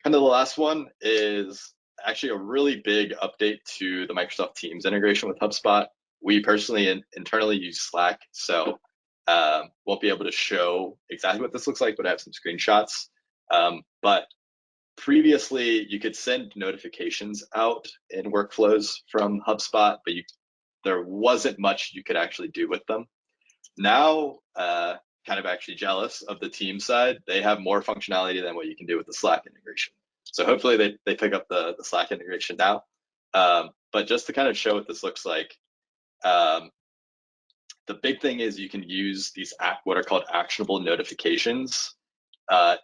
kind of the last one is actually a really big update to the Microsoft Teams integration with HubSpot. We personally internally use Slack, so won't be able to show exactly what this looks like, but I have some screenshots. But previously, you could send notifications out in workflows from HubSpot, but there wasn't much you could actually do with them. Now, kind of actually jealous of the team side. They have more functionality than what you can do with the Slack integration. So hopefully they pick up the Slack integration now. But just to kind of show what this looks like, the big thing is you can use these what are called actionable notifications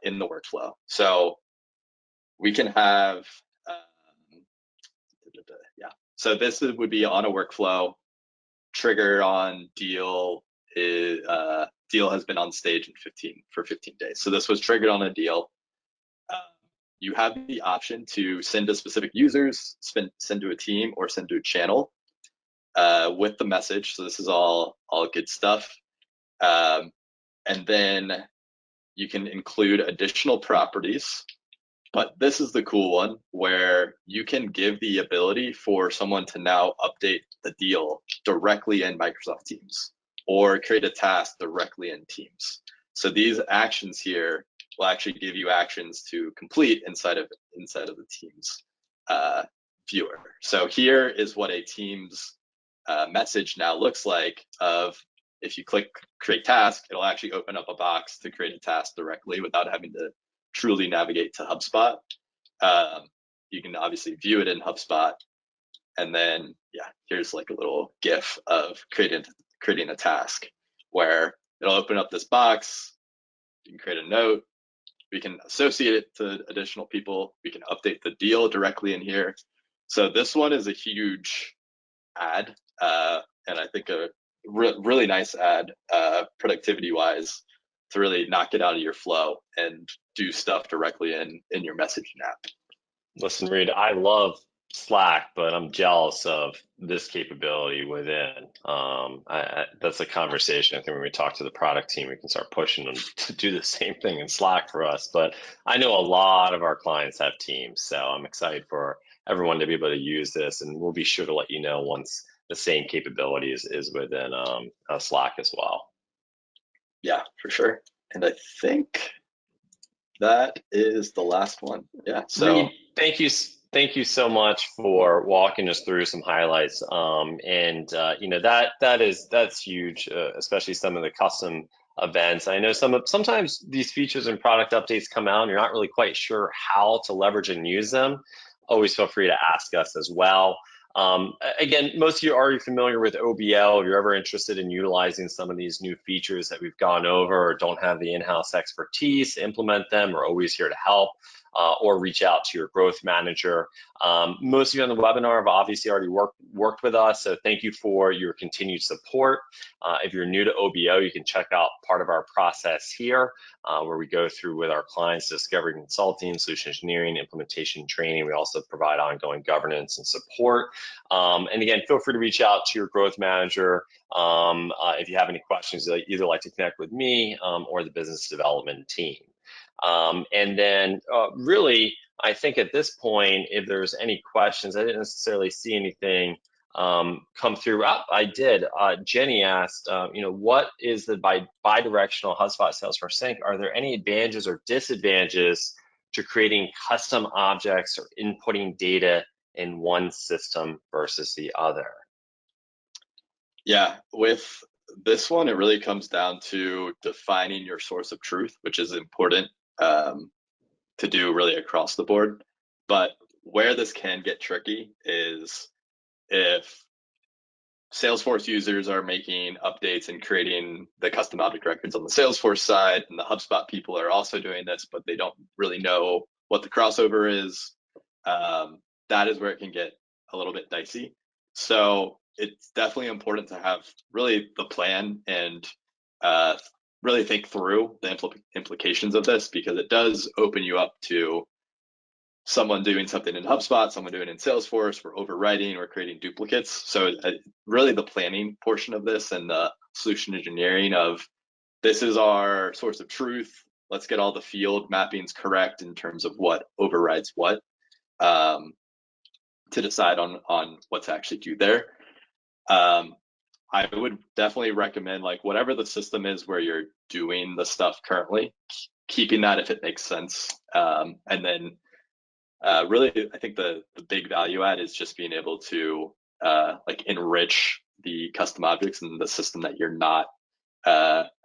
in the workflow. So we can have, yeah. So this would be on a workflow, trigger on deal deal has been on stage for 15 days. So this was triggered on a deal. You have the option to send to specific users, send to a team, or send to a channel with the message. So this is all good stuff. And then you can include additional properties. But this is the cool one where you can give the ability for someone to now update the deal directly in Microsoft Teams or create a task directly in Teams. So these actions here will actually give you actions to complete inside of the Teams viewer. So here is what a Teams message now looks like. Of if you click create task, it'll actually open up a box to create a task directly without having to truly navigate to HubSpot. You can obviously view it in HubSpot, and then here's like a little GIF of creating a task where it'll open up this box. You can create a note. We can associate it to additional people. We can update the deal directly in here. So this one is a huge add, and I think a really nice add productivity-wise, to really knock it out of your flow and do stuff directly in your messaging app. Listen, Reed, I love Slack, but I'm jealous of this capability within. That's a conversation. I think when we talk to the product team, we can start pushing them to do the same thing in Slack for us. But I know a lot of our clients have teams, so I'm excited for everyone to be able to use this, and we'll be sure to let you know once the same capability is within Slack as well. Yeah, for sure. And I think that is the last one. Yeah. So Reed, thank you so much for walking us through some highlights. You know, that's huge, especially some of the custom events. I know sometimes these features and product updates come out and you're not really quite sure how to leverage and use them. Always feel free to ask us as well. Again, most of you are already familiar with OBO. If you're ever interested in utilizing some of these new features that we've gone over or don't have the in-house expertise to implement them, we're always here to help. Or reach out to your growth manager. Most of you on the webinar have obviously already worked with us, so thank you for your continued support. If you're new to OBO, you can check out part of our process here, where we go through with our clients discovery consulting, solution engineering, implementation training. We also provide ongoing governance and support. And again, feel free to reach out to your growth manager if you have any questions. You'd either like to connect with me or the business development team. And then really, I think at this point, if there's any questions, I didn't necessarily see anything come through. I did. Jenny asked, you know, what is the bi-directional HubSpot Salesforce sync? Are there any advantages or disadvantages to creating custom objects or inputting data in one system versus the other? Yeah, with this one, it really comes down to defining your source of truth, which is important to do really across the board. But where this can get tricky is if Salesforce users are making updates and creating the custom object records on the Salesforce side, and the HubSpot people are also doing this, but they don't really know what the crossover is. That is where it can get a little bit dicey. So it's definitely important to have really the plan and really think through the implications of this, because it does open you up to someone doing something in HubSpot, someone doing it in Salesforce. We're overwriting, we're creating duplicates. So really the planning portion of this and the solution engineering of this is our source of truth. let's get all the field mappings correct in terms of what overrides what, um, to decide on what to actually do there. I would definitely recommend, like, whatever the system is where you're doing the stuff currently, keeping that if it makes sense. And then really, I think the big value add is just being able to like enrich the custom objects in the system that you're not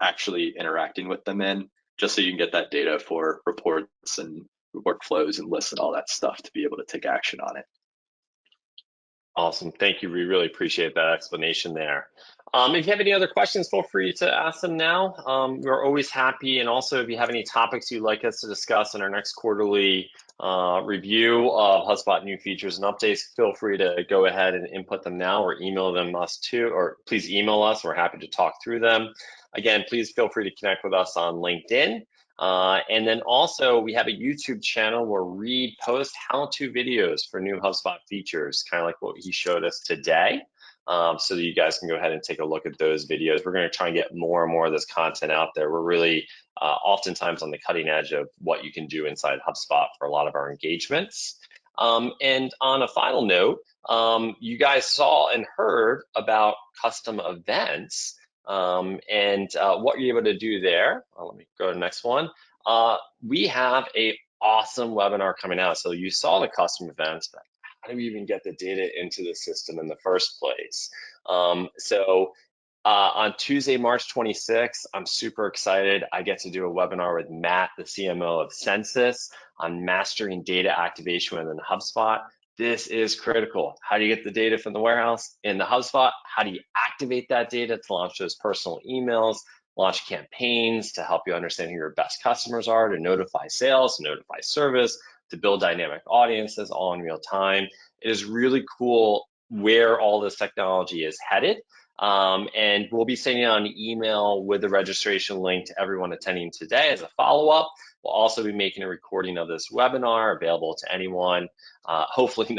actually interacting with them in, just so you can get that data for reports and workflows and lists and all that stuff to be able to take action on it. Awesome. Thank you. We really appreciate that explanation there. If you have any other questions, feel free to ask them now. We're always happy. And also, if you have any topics you'd like us to discuss in our next quarterly review of HubSpot new features and updates, feel free to go ahead and input them now or email them us too, or please email us. We're happy to talk through them. Again, please feel free to connect with us on LinkedIn. And then also we have a YouTube channel where Reed posts how-to videos for new HubSpot features, kind of like what he showed us today. So that you guys can go ahead and take a look at those videos. We're going to try and get more and more of this content out there. We're really oftentimes on the cutting edge of what you can do inside HubSpot for a lot of our engagements. And on a final note, you guys saw and heard about custom events. And what you're able to do there, let me go to the next one. We have a awesome webinar coming out. So you saw the custom events, but how do we even get the data into the system in the first place? On Tuesday, March 26th, I'm super excited. I get to do a webinar with Matt, the CMO of Census, on mastering data activation within HubSpot. This is critical. How do you get the data from the warehouse in the HubSpot? How do you activate that data to launch those personal emails, launch campaigns to help you understand who your best customers are, to notify sales, to notify service, to build dynamic audiences all in real time? It is really cool where all this technology is headed. And we'll be sending out an email with the registration link to everyone attending today as a follow-up. We'll also be making a recording of this webinar available to anyone. Hopefully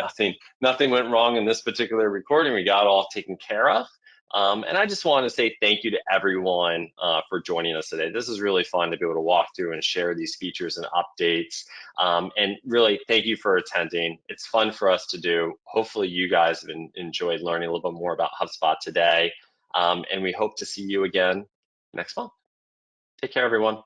nothing went wrong in this particular recording. We got all taken care of. And I just want to say thank you to everyone for joining us today. This is really fun to be able to walk through and share these features and updates. And really, thank you for attending. It's fun for us to do. Hopefully, you guys have enjoyed learning a little bit more about HubSpot today. And we hope to see you again next month. Take care, everyone.